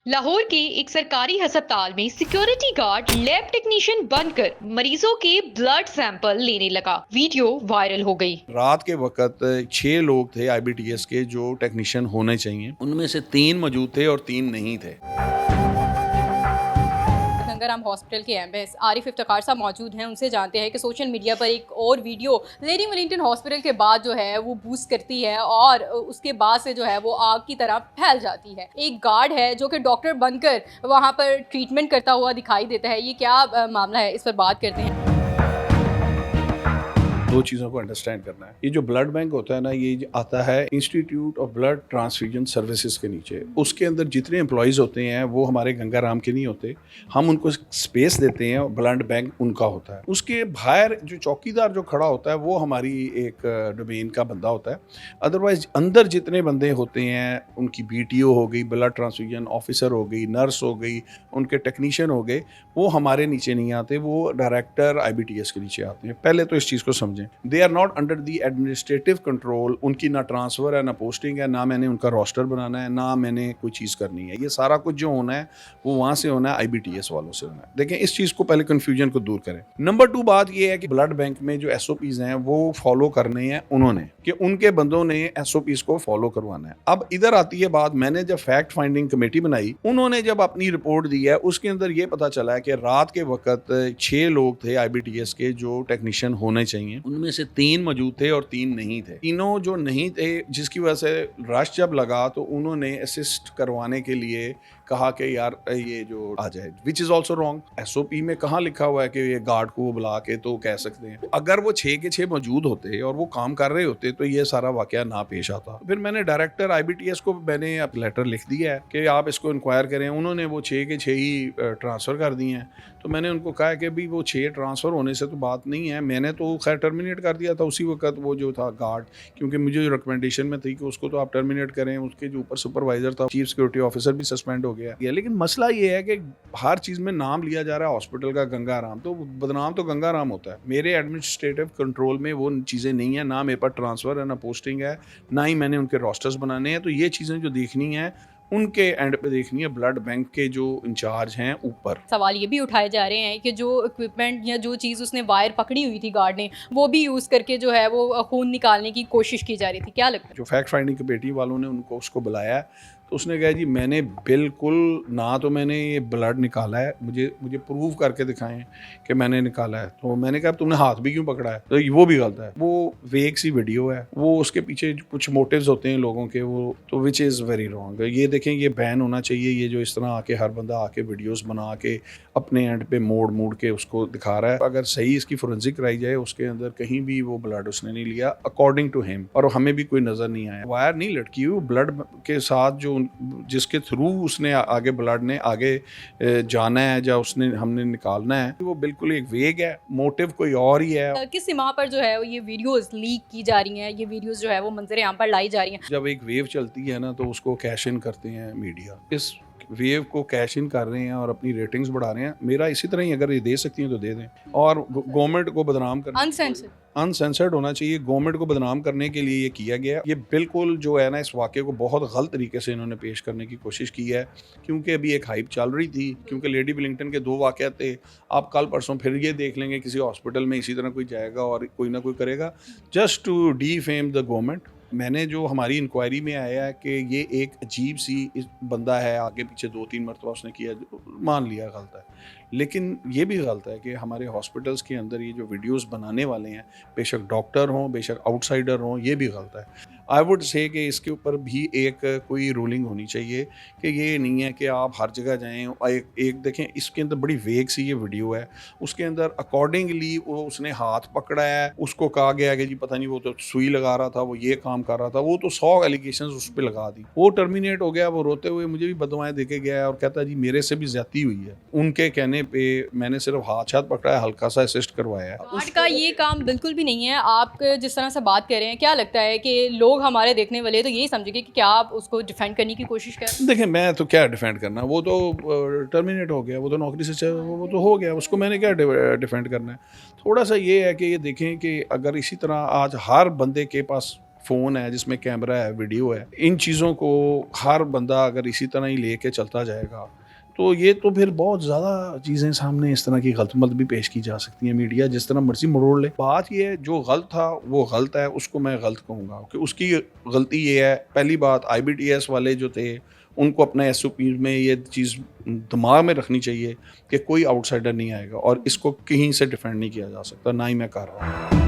लाहौर के एक सरकारी अस्पताल में सिक्योरिटी गार्ड लैब टेक्नीशियन बनकर मरीजों के ब्लड सैंपल लेने लगा। वीडियो वायरल हो गई। रात के वक्त 6 लोग थे आईबीटीएस के जो टेक्नीशियन होने चाहिए, उनमें से 3 मौजूद थे और 3 नहीं थे। गंगाराम हॉस्पिटल के एमएस आरिफ इफ्तिकार साहब मौजूद हैं। उनसे जानते हैं कि सोशल मीडिया पर एक और वीडियो लेडी वेलिंगटन हॉस्पिटल के बाद जो है वो बूस्ट करती है और उसके बाद से जो है वो आग की तरह फैल जाती है। एक गार्ड है जो कि डॉक्टर बनकर वहाँ पर ट्रीटमेंट करता हुआ दिखाई देता है। ये क्या मामला है, इस पर बात करते हैं। दो चीज़ों को अंडरस्टैंड करना है। ये जो ब्लड बैंक होता है ना, ये आता है institute of blood transfusion services के नीचे। उसके अंदर जितने एम्प्लॉयज़ होते हैं वो हमारे गंगाराम के नहीं होते। हम उनको स्पेस देते हैं और ब्लड बैंक उनका होता है। उसके बाहर जो चौकीदार जो खड़ा होता है वो हमारी एक डोमेन का बंदा होता है। अदरवाइज अंदर जितने बंदे होते हैं, उनकी बीटीओ हो गई, ब्लड ट्रांसफ्यूजन ऑफिसर हो गई, नर्स हो गई, उनके टेक्नीशियन हो गए, वो हमारे नीचे नहीं आते, वो डायरेक्टर आईबीटीएस के नीचे आते हैं। पहले तो इस चीज़ को समझें, they are not under the administrative control. उनकी ना ट्रांसफ़र है, ना पोस्टिंग है, ना मैंने उनका रोस्टर बनाना है, ना मैंने कोई चीज़ करनी है। ये सारा कुछ जो होना है वो वहाँ से होना है, आईबीटीएस वालों से होना है। देखें, इस चीज़ को पहले कन्फ्यूजन को दूर करें। नंबर 2 बात ये है कि ब्लड बैंक में जो एसओपीज़ हैं वो फॉलो करने हैं उन्होंने, कि उनके बंदों ने एसओपीज़ को फॉलो करवाना है। अब इधर आती है बात, मैंने जब फैक्ट फाइंडिंग कमेटी बनाई, उन्होंने जब अपनी रिपोर्ट दी है, उसके अंदर ये पता चला है कि रात के वक्त 6 लोग थे आईबीटीएस के जो टेक्नीशियन होने चाहिए, उनमें से 3 मौजूद थे और 3 नहीं थे। तीनों जो नहीं थे, जिसकी वजह से रश जब लगा तो उन्होंने असिस्ट करवाने के लिए कहा कि यार ये जो आ जाए, which is also wrong. SOP में कहाँ लिखा हुआ है कि ये गार्ड को वो बुला के तो कह सकते हैं। अगर वो 6 के 6 मौजूद होते और वो काम कर रहे होते तो ये सारा वाकया ना पेश आता। फिर मैंने डायरेक्टर आईबीटीएस को मैंने लेटर लिख दिया है कि आप इसको इंक्वायर करें। उन्होंने वो 6 के 6 ही ट्रांसफ़र कर दिए हैं। तो मैंने उनको कहा कि भाई वो 6 ट्रांसफ़र होने से तो बात नहीं है। मैंने तो खैर टर्मिनेट कर दिया था उसी वक्त वो जो था गार्ड, क्योंकि मुझे जो रिकमेंडेशन में थी कि उसको तो आप टर्मिनेट करें। उसके जो ऊपर सुपरवाइजर था, चीफ सिक्योरिटी ऑफिसर भी सस्पेंड हो गया। लेकिन मसला ये है कि हर चीज़ में नाम लिया जा रहा है हॉस्पिटल का गंगाराम, तो बदनाम तो गंगाराम होता है। मेरे एडमिनिस्ट्रेटिव कंट्रोल में वो चीज़ें नहीं है, ना मेरे पास ट्रांसफ़र है, ना पोस्टिंग है, ना ही मैंने उनके रोस्टर्स बनाने हैं। तो ये चीज़ें जो देखनी है उनके एंड पे देखनी है, ब्लड बैंक के जो इंचार्ज हैं ऊपर। सवाल ये भी उठाए जा रहे हैं कि जो इक्विपमेंट या जो चीज़ उसने वायर पकड़ी हुई थी गार्ड ने, वो भी यूज़ करके जो है वो खून निकालने की कोशिश की जा रही थी। क्या लगता है? जो फैक्ट फाइंडिंग कमेटी वालों ने उनको उसको बुलाया है, तो उसने कहा जी मैंने बिल्कुल ना तो मैंने ये ब्लड निकाला है, मुझे प्रूव करके दिखाएं कि मैंने निकाला है। तो मैंने कहा तुमने हाथ भी क्यों पकड़ा है? तो वो भी गलत है। वो वेक सी वीडियो है, वो उसके पीछे कुछ मोटिव्स होते हैं लोगों के, वो तो विच इज़ वेरी रॉन्ग। ये देखें, ये बैन होना चाहिए। ये जो इस तरह आके हर बंदा आके वीडियोस बना के अपने एंड पे मोड़ के उसको दिखा रहा है। अगर सही इसकी फोरेंसिक कराई जाए, उसके अंदर कहीं भी वो ब्लड उसने नहीं लिया अकॉर्डिंग टू हिम, और हमें भी कोई नज़र नहीं आया। वायर नहीं लटकी हुई, ब्लड के साथ जो जिसके थ्रू उसने आगे ब्लड ने आगे जाना है या उसने हमने निकालना है, वो बिल्कुल एक वेग है, मोटिव कोई और ही है। किस सीमा पर जो है ये वीडियोस लीक की जा रही हैं, ये वीडियोस जो है वो मंजर आम पर लाई जा रही हैं? जब एक वेव चलती है ना, तो उसको कैश इन करते हैं मीडिया। इस वेव को कैश इन कर रहे हैं और अपनी रेटिंग्स बढ़ा रहे हैं। मेरा इसी तरह ही, अगर ये दे सकती हैं तो दे दें। और गवर्नमेंट को बदनाम करना, अनसेंसर्ड होना चाहिए। गवर्नमेंट को बदनाम करने के लिए ये किया गया। ये बिल्कुल जो है ना, इस वाक़े को बहुत गलत तरीके से इन्होंने पेश करने की कोशिश की है, क्योंकि अभी एक हाइप चल रही थी, क्योंकि लेडी विलिंगटन के 2 वाक़े थे। आप कल परसों फिर ये देख लेंगे किसी हॉस्पिटल में इसी तरह कोई जाएगा और कोई ना कोई करेगा just to defame the government. मैंने जो हमारी इंक्वायरी में आया है कि ये एक अजीब सी बंदा है, आगे पीछे 2-3 मरतबा उसने किया, मान लिया गलत है। लेकिन ये भी गलत है कि हमारे हॉस्पिटल्स के अंदर ये जो वीडियोस बनाने वाले हैं, बेशक डॉक्टर हों, बेशक आउटसाइडर हों, ये भी गलत है। आई वुड से कि इसके ऊपर भी एक कोई रूलिंग होनी चाहिए कि ये नहीं है कि आप हर जगह जाएं। एक देखें, इसके अंदर बड़ी वेग सी ये वीडियो है, उसके अंदर अकॉर्डिंगली वो उसने हाथ पकड़ा है, उसको कहा गया कि जी पता नहीं वो तो सुई लगा रहा था, वो ये काम कर रहा था, वो तो 100 एलिगेशंस उस पर लगा दी। वो टर्मिनेट हो गया, वो रोते हुए मुझे भी बददुआएं देके गया है और कहता है जी मेरे से भी ज्यादती हुई है। उनके कहने पे मैंने सिर्फ हाथ पकड़ा है, हल्का सा असिस्ट करवाया है। उसका ये काम बिल्कुल भी नहीं है। आप जिस तरह से बात कर रहे हैं, क्या लगता है कि लोग हमारे देखने वाले तो यही समझेंगे कि क्या आप उसको डिफेंड करने की कोशिश कर रहे हैं? देखिए, मैं तो क्या डिफेंड करना, वो तो टर्मिनेट हो गया, वो तो नौकरी से वो तो हो गया, उसको मैंने क्या डिफेंड करना है। थोड़ा सा ये है कि ये देखें कि अगर इसी तरह आज हर बंदे के पास फ़ोन है, जिसमें कैमरा है, वीडियो है, इन चीज़ों को हर बंदा अगर इसी तरह ही लेके चलता जाएगा तो ये तो फिर बहुत ज़्यादा चीज़ें सामने इस तरह की गलत भी पेश की जा सकती हैं। मीडिया जिस तरह मर्ज़ी मरोड़ ले। बात ये है, जो गलत था वो गलत है, उसको मैं गलत कहूँगा कि उसकी गलती ये है। पहली बात, IBTS वाले जो थे उनको अपने SOP में ये चीज़ दिमाग में रखनी चाहिए कि कोई आउटसाइडर नहीं आएगा और इसको कहीं से डिफेंड नहीं किया जा सकता, ना ही मैं कर रहा हूँ।